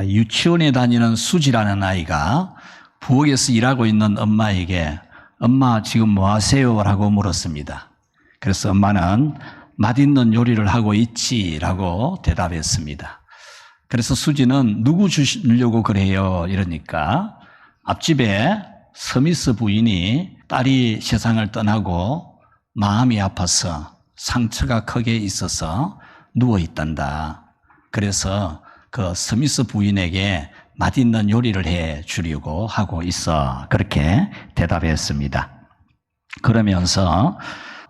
유치원에 다니는 수지라는 아이가 부엌에서 일하고 있는 엄마에게 엄마 지금 뭐 하세요? 라고 물었습니다. 그래서 엄마는 맛있는 요리를 하고 있지 라고 대답했습니다. 그래서 수지는 누구 주려고 그래요? 이러니까 앞집에 서미스 부인이 딸이 세상을 떠나고 마음이 아파서 상처가 크게 있어서 누워있단다. 그래서 그 서미스 부인에게 맛있는 요리를 해 주려고 하고 있어. 그렇게 대답했습니다. 그러면서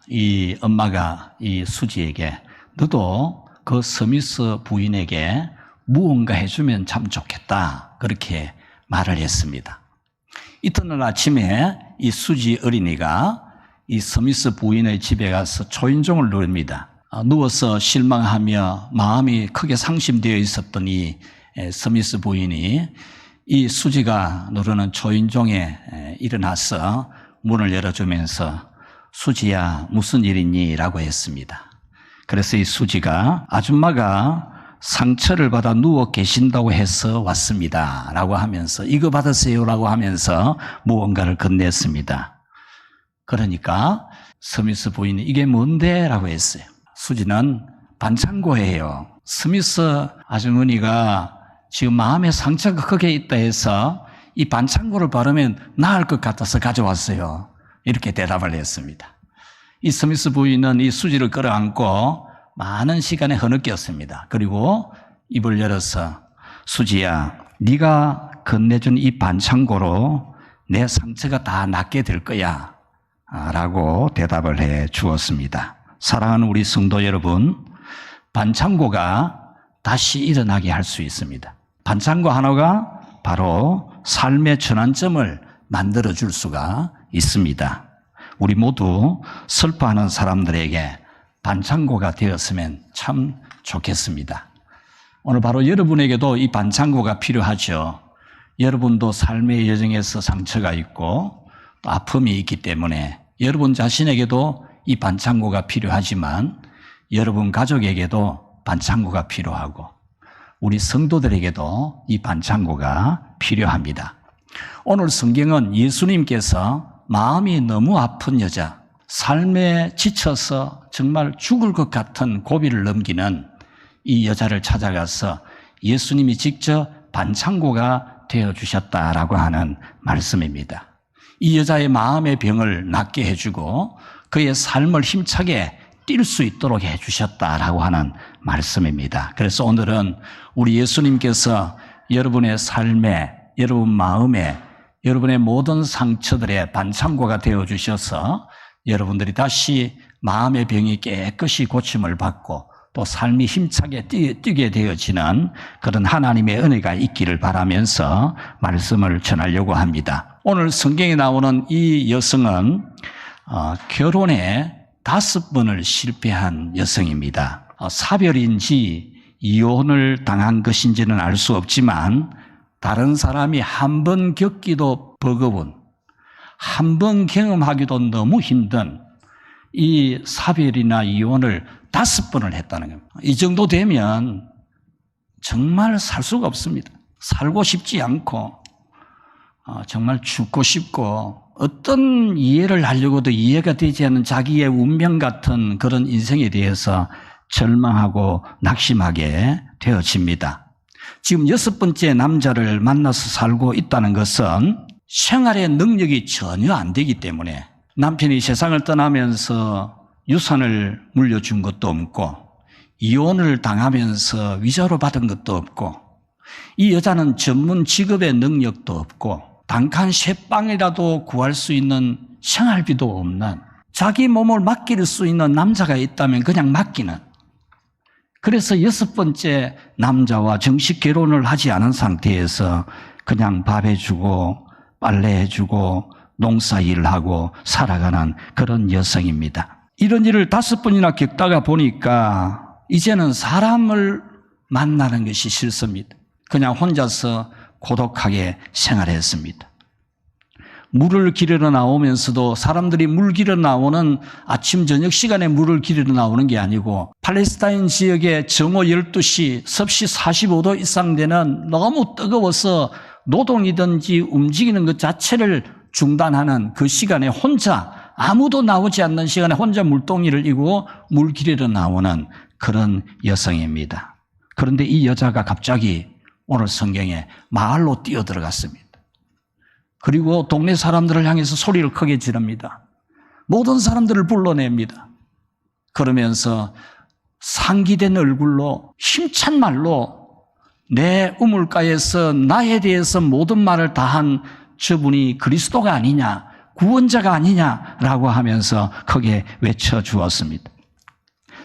이 엄마가 이 수지에게 너도 그 서미스 부인에게 무언가 해주면 참 좋겠다. 그렇게 말을 했습니다. 이튿날 아침에 이 수지 어린이가 이 서미스 부인의 집에 가서 초인종을 누릅니다. 누워서 실망하며 마음이 크게 상심되어 있었던 이 서미스 부인이 이 수지가 누르는 초인종에 일어나서 문을 열어주면서 수지야 무슨 일이니? 라고 했습니다. 그래서 이 수지가 아줌마가 상처를 받아 누워 계신다고 해서 왔습니다. 라고 하면서 이거 받으세요. 라고 하면서 무언가를 건넸습니다. 그러니까 서미스 부인이 이게 뭔데? 라고 했어요. 수지는 반창고예요. 스미스 아주머니가 지금 마음에 상처가 크게 있다 해서 이 반창고를 바르면 나을 것 같아서 가져왔어요. 이렇게 대답을 했습니다. 이 스미스 부인은 이 수지를 끌어안고 많은 시간에 흐느꼈습니다. 그리고 입을 열어서 수지야, 네가 건네준 이 반창고로 내 상처가 다 낫게 될 거야 라고 대답을 해 주었습니다. 사랑하는 우리 성도 여러분, 반창고가 다시 일어나게 할 수 있습니다. 반창고 하나가 바로 삶의 전환점을 만들어줄 수가 있습니다. 우리 모두 슬퍼하는 사람들에게 반창고가 되었으면 참 좋겠습니다. 오늘 바로 여러분에게도 이 반창고가 필요하죠. 여러분도 삶의 여정에서 상처가 있고 또 아픔이 있기 때문에 여러분 자신에게도 이 반창고가 필요하지만 여러분 가족에게도 반창고가 필요하고 우리 성도들에게도 이 반창고가 필요합니다. 오늘 성경은 예수님께서 마음이 너무 아픈 여자, 삶에 지쳐서 정말 죽을 것 같은 고비를 넘기는 이 여자를 찾아가서 예수님이 직접 반창고가 되어주셨다라고 하는 말씀입니다. 이 여자의 마음의 병을 낫게 해주고 그의 삶을 힘차게 뛸 수 있도록 해주셨다라고 하는 말씀입니다. 그래서 오늘은 우리 예수님께서 여러분의 삶에, 여러분 마음에, 여러분의 모든 상처들의 반창고가 되어주셔서 여러분들이 다시 마음의 병이 깨끗이 고침을 받고 또 삶이 힘차게 뛰게 되어지는 그런 하나님의 은혜가 있기를 바라면서 말씀을 전하려고 합니다. 오늘 성경에 나오는 이 여성은 결혼에 5번을 실패한 여성입니다. 사별인지 이혼을 당한 것인지는 알 수 없지만 다른 사람이 한 번 겪기도 버거운, 한 번 경험하기도 너무 힘든 이 사별이나 이혼을 5번을 했다는 겁니다. 이 정도 되면 정말 살 수가 없습니다. 살고 싶지 않고 정말 죽고 싶고 어떤 이해를 하려고도 이해가 되지 않는 자기의 운명 같은 그런 인생에 대해서 절망하고 낙심하게 되어집니다. 지금 6번째 남자를 만나서 살고 있다는 것은 생활의 능력이 전혀 안 되기 때문에 남편이 세상을 떠나면서 유산을 물려준 것도 없고 이혼을 당하면서 위자료 받은 것도 없고 이 여자는 전문 직업의 능력도 없고 단칸 쇠빵이라도 구할 수 있는 생활비도 없는 자기 몸을 맡길 수 있는 남자가 있다면 그냥 맡기는 그래서 6번째 남자와 정식 결혼을 하지 않은 상태에서 그냥 밥 해주고 빨래 해주고 농사 일을 하고 살아가는 그런 여성입니다. 이런 일을 5번이나 겪다가 보니까 이제는 사람을 만나는 것이 싫습니다. 그냥 혼자서 고독하게 생활했습니다. 물을 기르러 나오면서도 사람들이 물 기르러 나오는 아침 저녁 시간에 물을 기르러 나오는 게 아니고 팔레스타인 지역의 정오 12시 섭씨 45도 이상 되는 너무 뜨거워서 노동이든지 움직이는 것 자체를 중단하는 그 시간에 혼자 아무도 나오지 않는 시간에 혼자 물동이를 이고 물 기르러 나오는 그런 여성입니다. 그런데 이 여자가 갑자기 오늘 성경에 마을로 뛰어들어갔습니다. 그리고 동네 사람들을 향해서 소리를 크게 지릅니다. 모든 사람들을 불러냅니다. 그러면서 상기된 얼굴로 힘찬 말로 내 우물가에서 나에 대해서 모든 말을 다한 저분이 그리스도가 아니냐, 구원자가 아니냐라고 하면서 크게 외쳐주었습니다.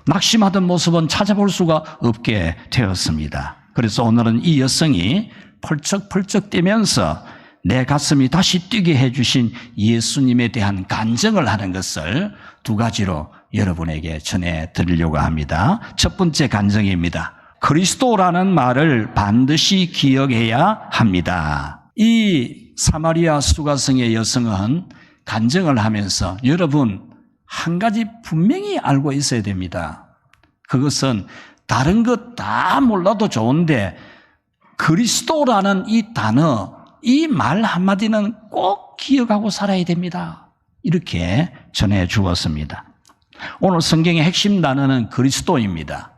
낙심하던 모습은 찾아볼 수가 없게 되었습니다. 그래서 오늘은 이 여성이 펄쩍펄쩍 뛰면서 내 가슴이 다시 뛰게 해주신 예수님에 대한 간증을 하는 것을 두 가지로 여러분에게 전해드리려고 합니다. 첫 번째 간증입니다. 그리스도라는 말을 반드시 기억해야 합니다. 이 사마리아 수가성의 여성은 간증을 하면서 여러분 한 가지 분명히 알고 있어야 됩니다. 그것은 다른 것 다 몰라도 좋은데 그리스도라는 이 단어, 이 말 한마디는 꼭 기억하고 살아야 됩니다. 이렇게 전해 주었습니다. 오늘 성경의 핵심 단어는 그리스도입니다.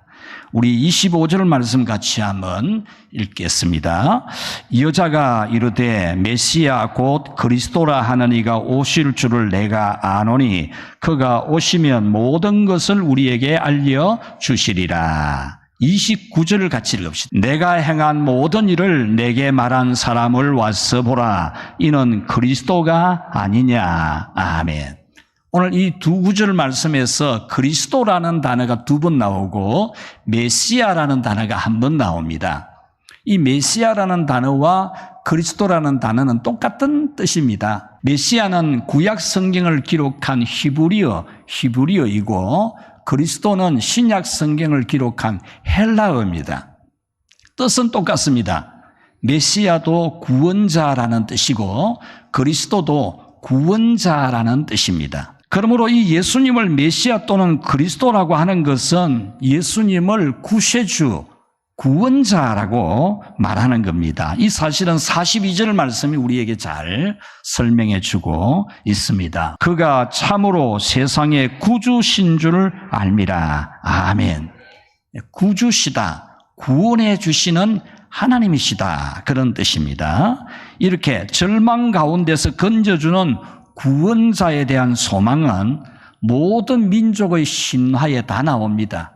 우리 25절 말씀 같이 한번 읽겠습니다. 여자가 이르되 메시아 곧 그리스도라 하는 이가 오실 줄을 내가 아노니 그가 오시면 모든 것을 우리에게 알려주시리라. 29절을 같이 읽읍시다. 내가 행한 모든 일을 내게 말한 사람을 와서 보라. 이는 그리스도가 아니냐. 아멘. 오늘 이 두 구절 말씀에서 그리스도라는 단어가 두 번 나오고 메시아라는 단어가 한 번 나옵니다. 이 메시아라는 단어와 그리스도라는 단어는 똑같은 뜻입니다. 메시아는 구약 성경을 기록한 히브리어이고 그리스도는 신약 성경을 기록한 헬라어입니다. 뜻은 똑같습니다. 메시아도 구원자라는 뜻이고 그리스도도 구원자라는 뜻입니다. 그러므로 이 예수님을 메시아 또는 그리스도라고 하는 것은 예수님을 구세주, 구원자라고 말하는 겁니다. 이 사실은 42절 말씀이 우리에게 잘 설명해 주고 있습니다. 그가 참으로 세상의 구주신 줄 알미라. 아멘. 구주시다. 구원해 주시는 하나님이시다. 그런 뜻입니다. 이렇게 절망 가운데서 건져주는 구원자에 대한 소망은 모든 민족의 신화에 다 나옵니다.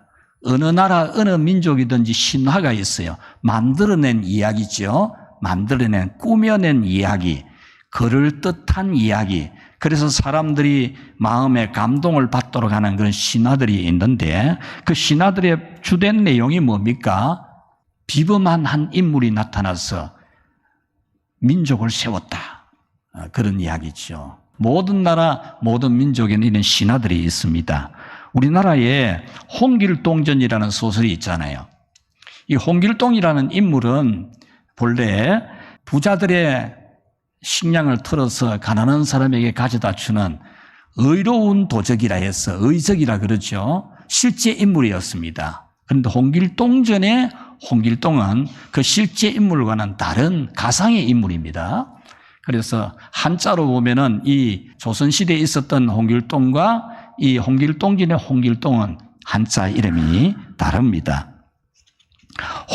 어느 나라, 어느 민족이든지 신화가 있어요. 만들어낸 이야기죠. 만들어낸, 꾸며낸 이야기, 그럴듯한 이야기. 그래서 사람들이 마음에 감동을 받도록 하는 그런 신화들이 있는데 그 신화들의 주된 내용이 뭡니까? 비범한 한 인물이 나타나서 민족을 세웠다. 그런 이야기죠. 모든 나라, 모든 민족에는 이런 신화들이 있습니다. 우리나라에 홍길동전이라는 소설이 있잖아요. 이 홍길동이라는 인물은 본래 부자들의 식량을 털어서 가난한 사람에게 가져다 주는 의로운 도적이라 해서 의적이라 그러죠. 실제 인물이었습니다. 그런데 홍길동전의 홍길동은 그 실제 인물과는 다른 가상의 인물입니다. 그래서 한자로 보면은 이 조선시대에 있었던 홍길동과 이 홍길동전의 홍길동은 한자 이름이 다릅니다.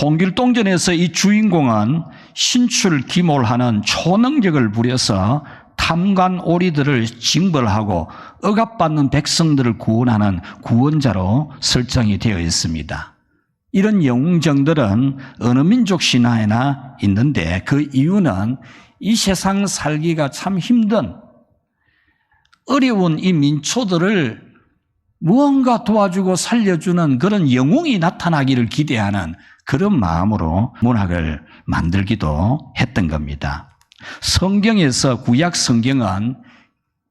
홍길동전에서 이 주인공은 신출기몰하는 초능력을 부려서 탐관 오리들을 징벌하고 억압받는 백성들을 구원하는 구원자로 설정이 되어 있습니다. 이런 영웅정들은 어느 민족 신화에나 있는데 그 이유는 이 세상 살기가 참 힘든 어려운 이 민초들을 무언가 도와주고 살려주는 그런 영웅이 나타나기를 기대하는 그런 마음으로 문학을 만들기도 했던 겁니다. 성경에서 구약 성경은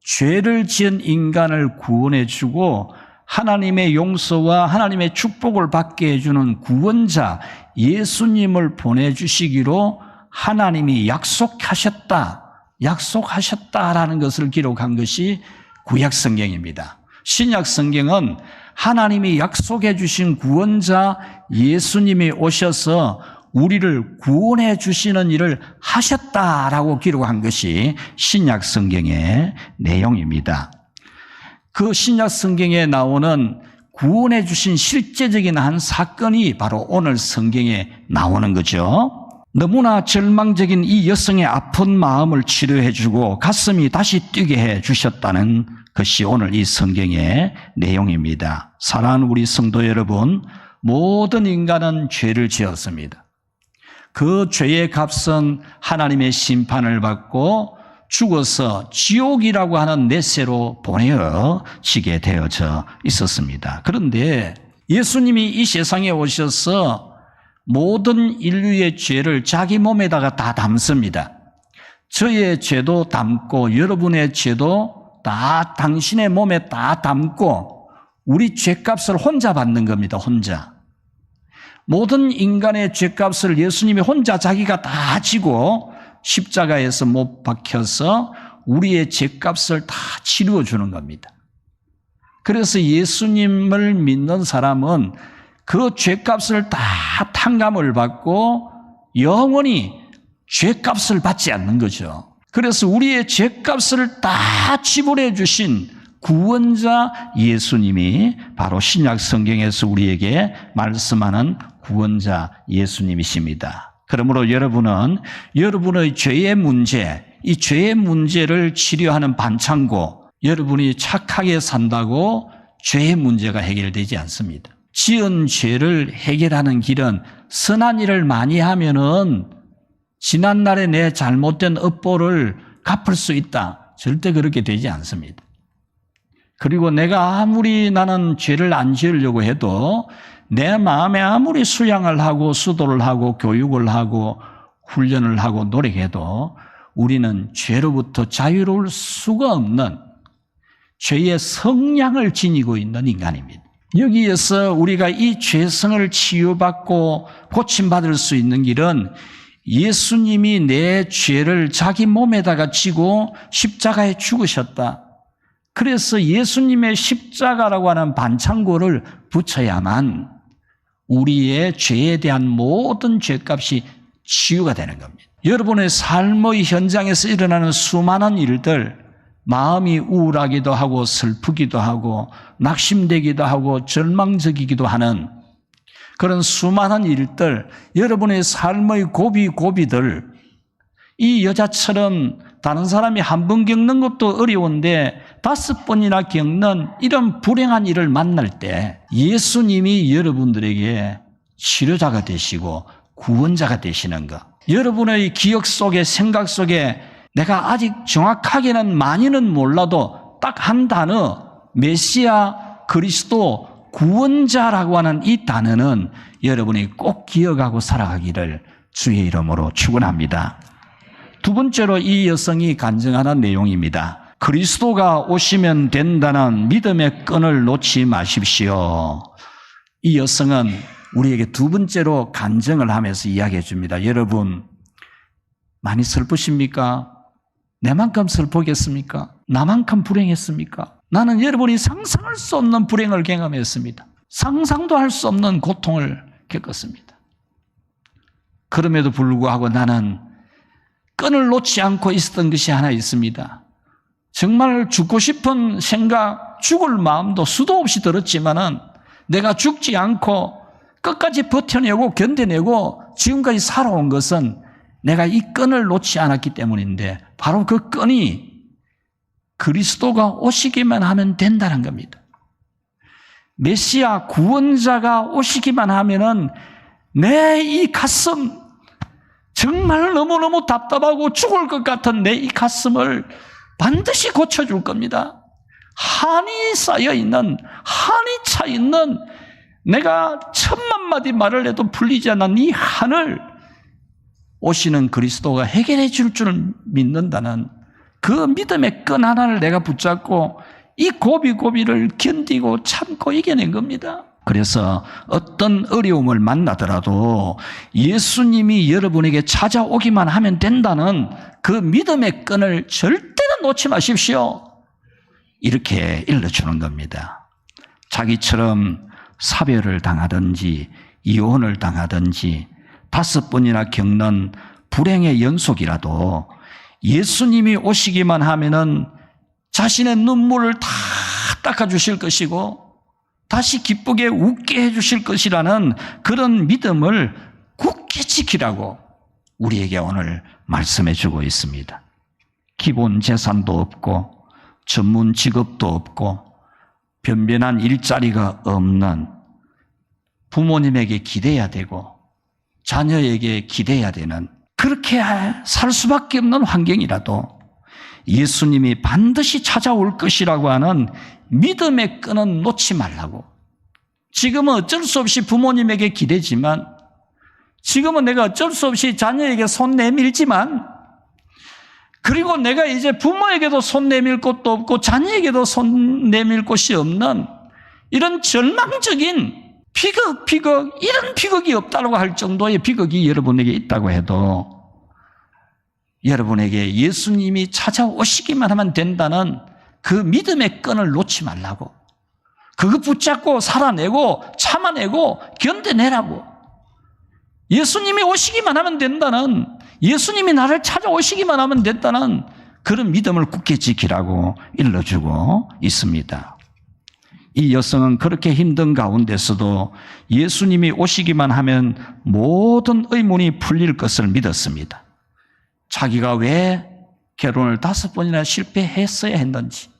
죄를 지은 인간을 구원해주고 하나님의 용서와 하나님의 축복을 받게 해주는 구원자 예수님을 보내주시기로 하나님이 약속하셨다. 약속하셨다라는 것을 기록한 것이 구약 성경입니다. 신약 성경은 하나님이 약속해 주신 구원자 예수님이 오셔서 우리를 구원해 주시는 일을 하셨다라고 기록한 것이 신약 성경의 내용입니다. 그 신약 성경에 나오는 구원해 주신 실제적인 한 사건이 바로 오늘 성경에 나오는 거죠. 너무나 절망적인 이 여성의 아픈 마음을 치료해 주고 가슴이 다시 뛰게 해 주셨다는 것이 오늘 이 성경의 내용입니다. 사랑하는 우리 성도 여러분, 모든 인간은 죄를 지었습니다. 그 죄의 값은 하나님의 심판을 받고 죽어서 지옥이라고 하는 넷세로 보내어지게 되어져 있었습니다. 그런데 예수님이 이 세상에 오셔서 모든 인류의 죄를 자기 몸에다가 다 담습니다. 저의 죄도 담고 여러분의 죄도 다 당신의 몸에 다 담고 우리 죄값을 혼자 받는 겁니다. 혼자. 모든 인간의 죄값을 예수님이 혼자 자기가 다 지고 십자가에서 못 박혀서 우리의 죄값을 다 치루어 주는 겁니다. 그래서 예수님을 믿는 사람은 그 죄값을 다 탕감을 받고 영원히 죄값을 받지 않는 거죠. 그래서 우리의 죄값을 다 지불해 주신 구원자 예수님이 바로 신약 성경에서 우리에게 말씀하는 구원자 예수님이십니다. 그러므로 여러분은 여러분의 죄의 문제, 이 죄의 문제를 치료하는 반창고, 여러분이 착하게 산다고 죄의 문제가 해결되지 않습니다. 지은 죄를 해결하는 길은 선한 일을 많이 하면은 지난날에 내 잘못된 업보를 갚을 수 있다. 절대 그렇게 되지 않습니다. 그리고 내가 아무리 나는 죄를 안 지으려고 해도 내 마음에 아무리 수양을 하고 수도를 하고 교육을 하고 훈련을 하고 노력해도 우리는 죄로부터 자유로울 수가 없는 죄의 성량을 지니고 있는 인간입니다. 여기에서 우리가 이 죄성을 치유받고 고침받을 수 있는 길은 예수님이 내 죄를 자기 몸에다가 지고 십자가에 죽으셨다. 그래서 예수님의 십자가라고 하는 반창고를 붙여야만 우리의 죄에 대한 모든 죄값이 치유가 되는 겁니다. 여러분의 삶의 현장에서 일어나는 수많은 일들, 마음이 우울하기도 하고 슬프기도 하고 낙심되기도 하고 절망적이기도 하는 그런 수많은 일들, 여러분의 삶의 고비들, 이 여자처럼 다른 사람이 한 번 겪는 것도 어려운데 5번이나 겪는 이런 불행한 일을 만날 때 예수님이 여러분들에게 치료자가 되시고 구원자가 되시는 것. 여러분의 기억 속에 생각 속에 내가 아직 정확하게는 많이는 몰라도 딱 한 단어, 메시아, 그리스도, 구원자라고 하는 이 단어는 여러분이 꼭 기억하고 살아가기를 주의 이름으로 축원합니다. 두 번째로 이 여성이 간증하는 내용입니다. 그리스도가 오시면 된다는 믿음의 끈을 놓지 마십시오. 이 여성은 우리에게 두 번째로 간증을 하면서 이야기해 줍니다. 여러분, 많이 슬프십니까? 내만큼 슬프겠습니까? 나만큼 불행했습니까? 나는 여러분이 상상할 수 없는 불행을 경험했습니다. 상상도 할 수 없는 고통을 겪었습니다. 그럼에도 불구하고 나는 끈을 놓지 않고 있었던 것이 하나 있습니다. 정말 죽고 싶은 생각, 죽을 마음도 수도 없이 들었지만은 내가 죽지 않고 끝까지 버텨내고 견뎌내고 지금까지 살아온 것은 내가 이 끈을 놓지 않았기 때문인데 바로 그 끈이 그리스도가 오시기만 하면 된다는 겁니다. 메시아 구원자가 오시기만 하면은 내 이 가슴, 정말 너무너무 답답하고 죽을 것 같은 내 이 가슴을 반드시 고쳐줄 겁니다. 한이 쌓여있는, 한이 차있는 내가 1000만 마디 말을 해도 풀리지 않는 이 한을 오시는 그리스도가 해결해 줄 줄 믿는다는 그 믿음의 끈 하나를 내가 붙잡고 이 고비를 견디고 참고 이겨낸 겁니다. 그래서 어떤 어려움을 만나더라도 예수님이 여러분에게 찾아오기만 하면 된다는 그 믿음의 끈을 절대로 놓지 마십시오. 이렇게 일러주는 겁니다. 자기처럼 사별을 당하든지 이혼을 당하든지 5번이나 겪는 불행의 연속이라도 예수님이 오시기만 하면은 자신의 눈물을 다 닦아주실 것이고 다시 기쁘게 웃게 해주실 것이라는 그런 믿음을 굳게 지키라고 우리에게 오늘 말씀해 주고 있습니다. 기본 재산도 없고 전문 직업도 없고 변변한 일자리가 없는 부모님에게 기대야 되고 자녀에게 기대야 되는 그렇게 살 수밖에 없는 환경이라도 예수님이 반드시 찾아올 것이라고 하는 믿음의 끈은 놓지 말라고. 지금은 어쩔 수 없이 부모님에게 기대지만, 지금은 내가 어쩔 수 없이 자녀에게 손 내밀지만, 그리고 내가 이제 부모에게도 손 내밀 곳도 없고 자녀에게도 손 내밀 곳이 없는 이런 절망적인 비극, 이런 비극이 없다고 할 정도의 비극이 여러분에게 있다고 해도 여러분에게 예수님이 찾아오시기만 하면 된다는 그 믿음의 끈을 놓지 말라고. 그거 붙잡고 살아내고 참아내고 견뎌내라고. 예수님이 오시기만 하면 된다는, 예수님이 나를 찾아오시기만 하면 된다는 그런 믿음을 굳게 지키라고 일러주고 있습니다. 이 여성은 그렇게 힘든 가운데서도 예수님이 오시기만 하면 모든 의문이 풀릴 것을 믿었습니다. 자기가 왜 결혼을 5번이나 실패했어야 했는지,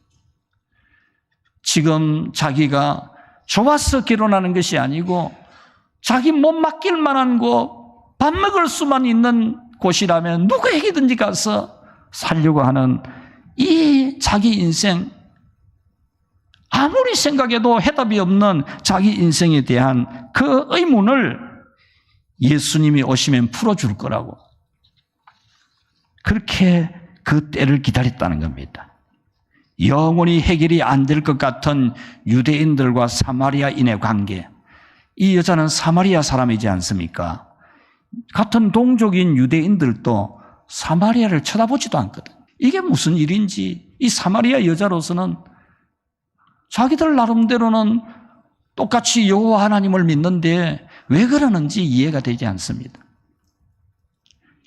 지금 자기가 좋아서 결혼하는 것이 아니고 자기 못 맡길 만한 곳, 밥 먹을 수만 있는 곳이라면 누구에게든지 가서 살려고 하는 이 자기 인생, 아무리 생각해도 해답이 없는 자기 인생에 대한 그 의문을 예수님이 오시면 풀어줄 거라고 그렇게 그 때를 기다렸다는 겁니다. 영원히 해결이 안 될 것 같은 유대인들과 사마리아인의 관계. 이 여자는 사마리아 사람이지 않습니까? 같은 동족인 유대인들도 사마리아를 쳐다보지도 않거든. 이게 무슨 일인지 이 사마리아 여자로서는 자기들 나름대로는 똑같이 여호와 하나님을 믿는데 왜 그러는지 이해가 되지 않습니다.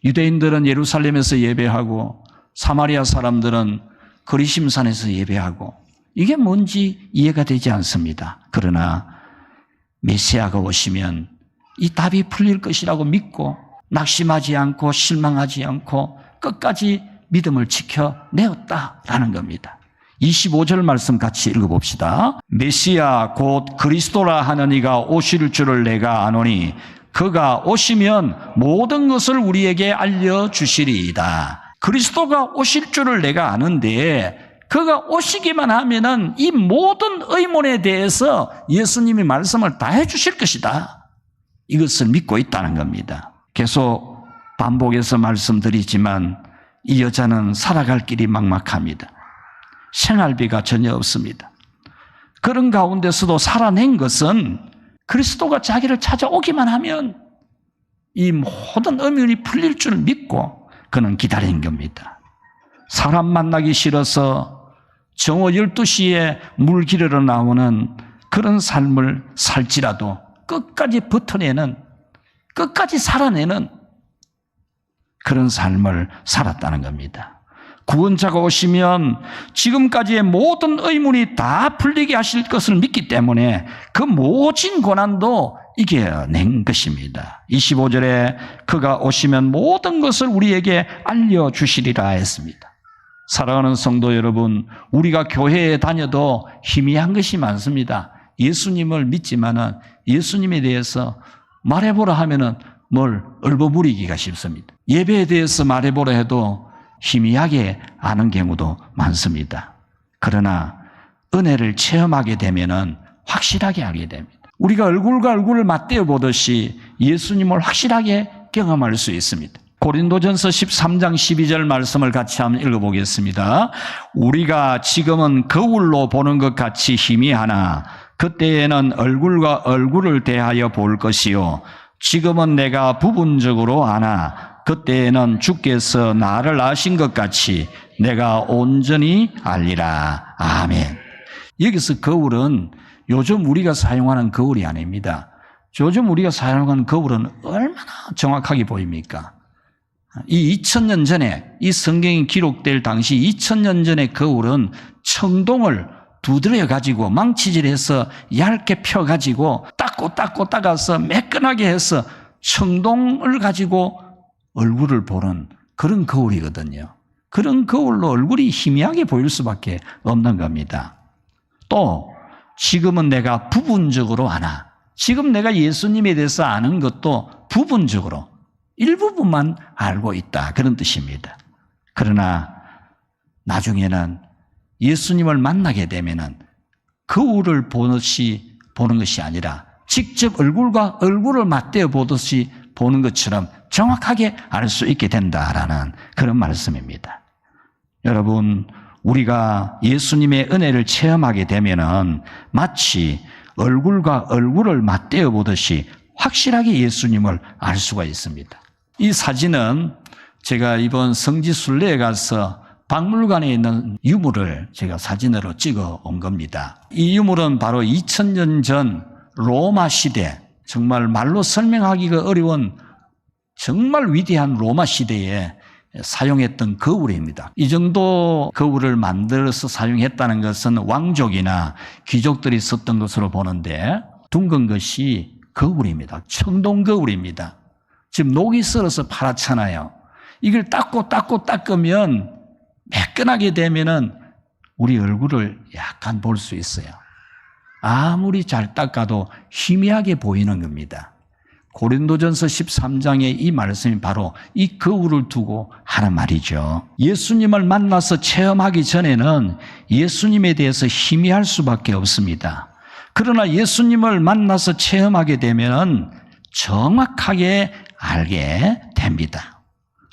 유대인들은 예루살렘에서 예배하고 사마리아 사람들은 거리심산에서 예배하고 이게 뭔지 이해가 되지 않습니다. 그러나 메시아가 오시면 이 답이 풀릴 것이라고 믿고 낙심하지 않고 실망하지 않고 끝까지 믿음을 지켜내었다라는 겁니다. 25절 말씀 같이 읽어봅시다. 메시아 곧 그리스도라 하는 이가 오실 줄을 내가 아노니 그가 오시면 모든 것을 우리에게 알려주시리이다. 그리스도가 오실 줄을 내가 아는데 그가 오시기만 하면은 이 모든 의문에 대해서 예수님이 말씀을 다 해주실 것이다. 이것을 믿고 있다는 겁니다. 계속 반복해서 말씀드리지만 이 여자는 살아갈 길이 막막합니다. 생활비가 전혀 없습니다. 그런 가운데서도 살아낸 것은 그리스도가 자기를 찾아오기만 하면 이 모든 의문이 풀릴 줄 믿고 그는 기다린 겁니다. 사람 만나기 싫어서 정오 12시에 물 기르러 나오는 그런 삶을 살지라도 끝까지 버텨내는, 끝까지 살아내는 그런 삶을 살았다는 겁니다. 구원자가 오시면 지금까지의 모든 의문이 다 풀리게 하실 것을 믿기 때문에 그 모진 고난도 이겨낸 것입니다. 25절에 그가 오시면 모든 것을 우리에게 알려주시리라 했습니다. 사랑하는 성도 여러분, 우리가 교회에 다녀도 희미한 것이 많습니다. 예수님을 믿지만은 예수님에 대해서 말해보라 하면은 뭘 얼버무리기가 쉽습니다. 예배에 대해서 말해보라 해도 희미하게 아는 경우도 많습니다. 그러나 은혜를 체험하게 되면은 확실하게 알게 됩니다. 우리가 얼굴과 얼굴을 맞대어 보듯이 예수님을 확실하게 경험할 수 있습니다. 고린도전서 13장 12절 말씀을 같이 한번 읽어보겠습니다. 우리가 지금은 거울로 보는 것 같이 희미하나 그때에는 얼굴과 얼굴을 대하여 볼 것이요 지금은 내가 부분적으로 아나 그때에는 주께서 나를 아신 것 같이 내가 온전히 알리라. 아멘. 여기서 거울은 요즘 우리가 사용하는 거울이 아닙니다. 요즘 우리가 사용하는 거울은 얼마나 정확하게 보입니까? 이 2000년 전에, 이 성경이 기록될 당시 2000년 전의 거울은 청동을 두드려 가지고 망치질해서 얇게 펴 가지고 닦아서 매끈하게 해서 청동을 가지고 얼굴을 보는 그런 거울이거든요. 그런 거울로 얼굴이 희미하게 보일 수밖에 없는 겁니다. 또 지금은 내가 부분적으로 아나. 지금 내가 예수님에 대해서 아는 것도 부분적으로 일부분만 알고 있다. 그런 뜻입니다. 그러나 나중에는 예수님을 만나게 되면은 거울을 보는 것이 아니라 직접 얼굴과 얼굴을 맞대어 보듯이 보는 것처럼 정확하게 알 수 있게 된다라는 그런 말씀입니다. 여러분, 우리가 예수님의 은혜를 체험하게 되면은 마치 얼굴과 얼굴을 맞대어 보듯이 확실하게 예수님을 알 수가 있습니다. 이 사진은 제가 이번 성지순례에 가서 박물관에 있는 유물을 제가 사진으로 찍어 온 겁니다. 이 유물은 바로 2000년 전 로마 시대, 정말 말로 설명하기가 어려운 정말 위대한 로마 시대에 사용했던 거울입니다. 이 정도 거울을 만들어서 사용했다는 것은 왕족이나 귀족들이 썼던 것으로 보는데 둥근 것이 거울입니다. 청동 거울입니다. 지금 녹이 슬어서 파랗잖아요. 이걸 닦으면 매끈하게 되면은 우리 얼굴을 약간 볼 수 있어요. 아무리 잘 닦아도 희미하게 보이는 겁니다. 고린도전서 13장의 이 말씀이 바로 이 거울을 두고 하는 말이죠. 예수님을 만나서 체험하기 전에는 예수님에 대해서 희미할 수밖에 없습니다. 그러나 예수님을 만나서 체험하게 되면 정확하게 알게 됩니다.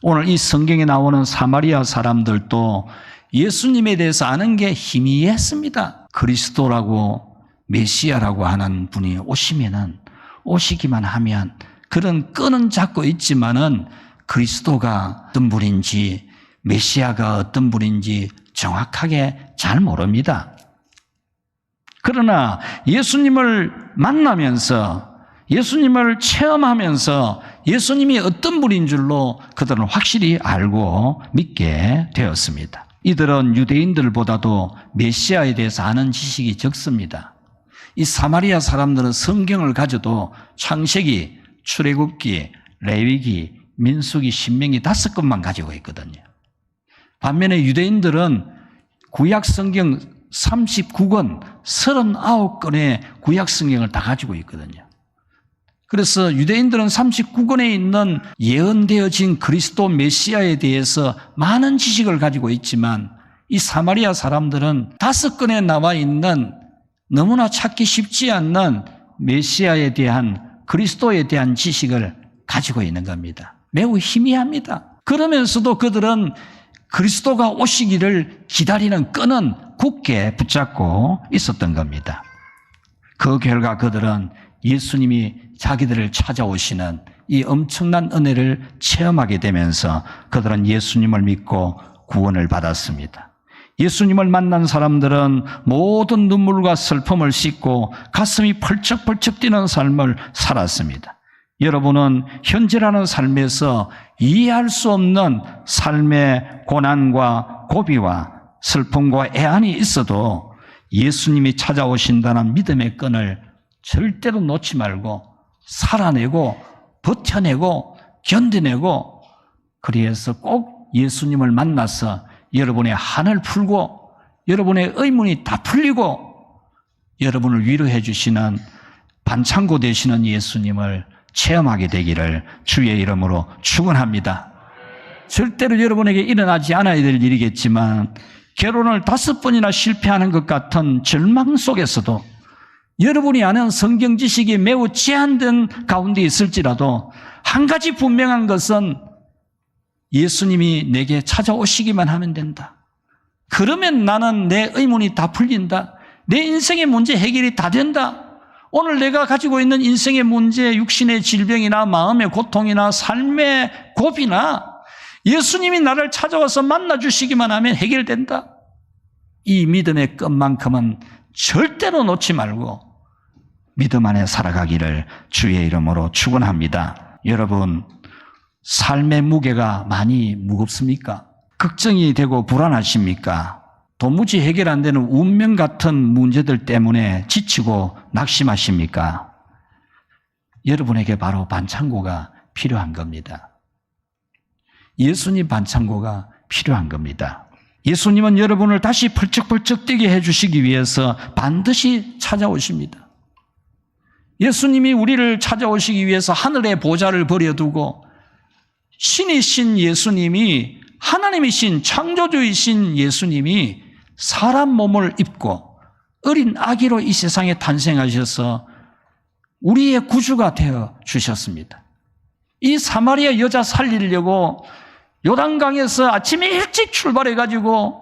오늘 이 성경에 나오는 사마리아 사람들도 예수님에 대해서 아는 게 희미했습니다. 그리스도라고 메시아라고 하는 분이 오시기만 하면 그런 끈은 잡고 있지만은 그리스도가 어떤 분인지 메시아가 어떤 분인지 정확하게 잘 모릅니다. 그러나 예수님을 만나면서 예수님을 체험하면서 예수님이 어떤 분인 줄로 그들은 확실히 알고 믿게 되었습니다. 이들은 유대인들보다도 메시아에 대해서 아는 지식이 적습니다. 이 사마리아 사람들은 성경을 가져도 창세기, 출애굽기, 레위기, 민수기, 신명기 5권만 가지고 있거든요. 반면에 유대인들은 구약 성경 39권, 39권의 구약 성경을 다 가지고 있거든요. 그래서 유대인들은 39권에 있는 예언되어진 그리스도 메시아에 대해서 많은 지식을 가지고 있지만 이 사마리아 사람들은 5권에 나와 있는 너무나 찾기 쉽지 않는 메시아에 대한 그리스도에 대한 지식을 가지고 있는 겁니다. 매우 희미합니다. 그러면서도 그들은 그리스도가 오시기를 기다리는 끈은 굳게 붙잡고 있었던 겁니다. 그 결과 그들은 예수님이 자기들을 찾아오시는 이 엄청난 은혜를 체험하게 되면서 그들은 예수님을 믿고 구원을 받았습니다. 예수님을 만난 사람들은 모든 눈물과 슬픔을 씻고 가슴이 펄쩍펄쩍 뛰는 삶을 살았습니다. 여러분은 현재라는 삶에서 이해할 수 없는 삶의 고난과 고비와 슬픔과 애환이 있어도 예수님이 찾아오신다는 믿음의 끈을 절대로 놓지 말고 살아내고 버텨내고 견뎌내고 그래서 꼭 예수님을 만나서 여러분의 한을 풀고 여러분의 의문이 다 풀리고 여러분을 위로해 주시는 반창고 되시는 예수님을 체험하게 되기를 주의 이름으로 축원합니다. 절대로 여러분에게 일어나지 않아야 될 일이겠지만 결혼을 5번이나 실패하는 것 같은 절망 속에서도 여러분이 아는 성경 지식이 매우 제한된 가운데 있을지라도 한 가지 분명한 것은 예수님이 내게 찾아오시기만 하면 된다. 그러면 나는 내 의문이 다 풀린다. 내 인생의 문제 해결이 다 된다. 오늘 내가 가지고 있는 인생의 문제, 육신의 질병이나 마음의 고통이나 삶의 고비나 예수님이 나를 찾아와서 만나주시기만 하면 해결된다. 이 믿음의 끝만큼은 절대로 놓지 말고 믿음 안에 살아가기를 주의 이름으로 축원합니다. 여러분, 삶의 무게가 많이 무겁습니까? 걱정이 되고 불안하십니까? 도무지 해결 안 되는 운명 같은 문제들 때문에 지치고 낙심하십니까? 여러분에게 바로 반창고가 필요한 겁니다. 예수님 반창고가 필요한 겁니다. 예수님은 여러분을 다시 펄쩍펄쩍 뛰게 해주시기 위해서 반드시 찾아오십니다. 예수님이 우리를 찾아오시기 위해서 하늘의 보좌를 버려두고 신이신 예수님이, 하나님이신 창조주이신 예수님이 사람 몸을 입고 어린 아기로 이 세상에 탄생하셔서 우리의 구주가 되어 주셨습니다. 이 사마리아 여자 살리려고 요단강에서 아침에 일찍 출발해가지고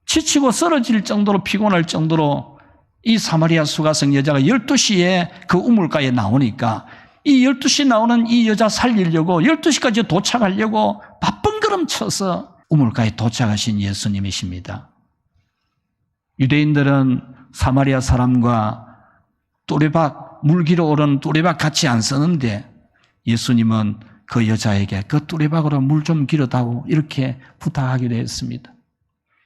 지치고 쓰러질 정도로 피곤할 정도로 이 사마리아 수가성 여자가 12시에 그 우물가에 나오니까 이 12시 나오는 이 여자 살리려고 12시까지 도착하려고 바쁜 걸음 쳐서 우물가에 도착하신 예수님이십니다. 유대인들은 사마리아 사람과 또레박, 물기로 오른 또레박 같이 안 쓰는데 예수님은 그 여자에게 그 또레박으로 물 좀 길어다오 이렇게 부탁하기도 했습니다.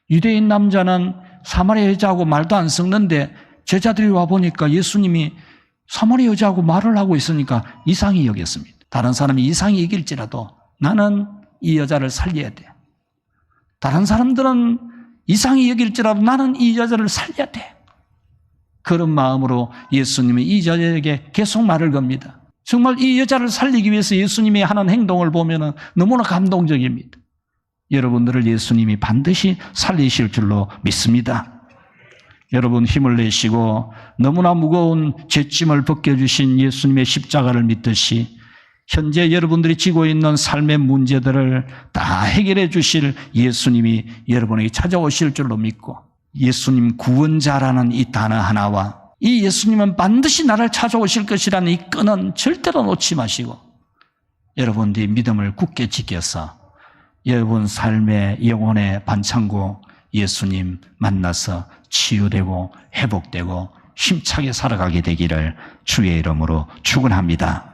유대인 남자는 사마리아 여자하고 말도 안 섞는데 제자들이 와보니까 예수님이 사마리아 여자하고 말을 하고 있으니까 이상히 여겼습니다. 다른 사람이 이상히 여길지라도 나는 이 여자를 살려야 돼. 다른 사람들은 이상히 여길지라도 나는 이 여자를 살려야 돼. 그런 마음으로 예수님이 이 여자에게 계속 말을 겁니다. 정말 이 여자를 살리기 위해서 예수님이 하는 행동을 보면 너무나 감동적입니다. 여러분들을 예수님이 반드시 살리실 줄로 믿습니다. 여러분 힘을 내시고 너무나 무거운 죄짐을 벗겨주신 예수님의 십자가를 믿듯이 현재 여러분들이 지고 있는 삶의 문제들을 다 해결해 주실 예수님이 여러분에게 찾아오실 줄로 믿고 예수님 구원자라는 이 단어 하나와 이 예수님은 반드시 나를 찾아오실 것이라는 이 끈은 절대로 놓지 마시고 여러분들이 믿음을 굳게 지켜서 여러분 삶의 영혼의 반창고 예수님 만나서 치유되고 회복되고 힘차게 살아가게 되기를 주의 이름으로 축원합니다.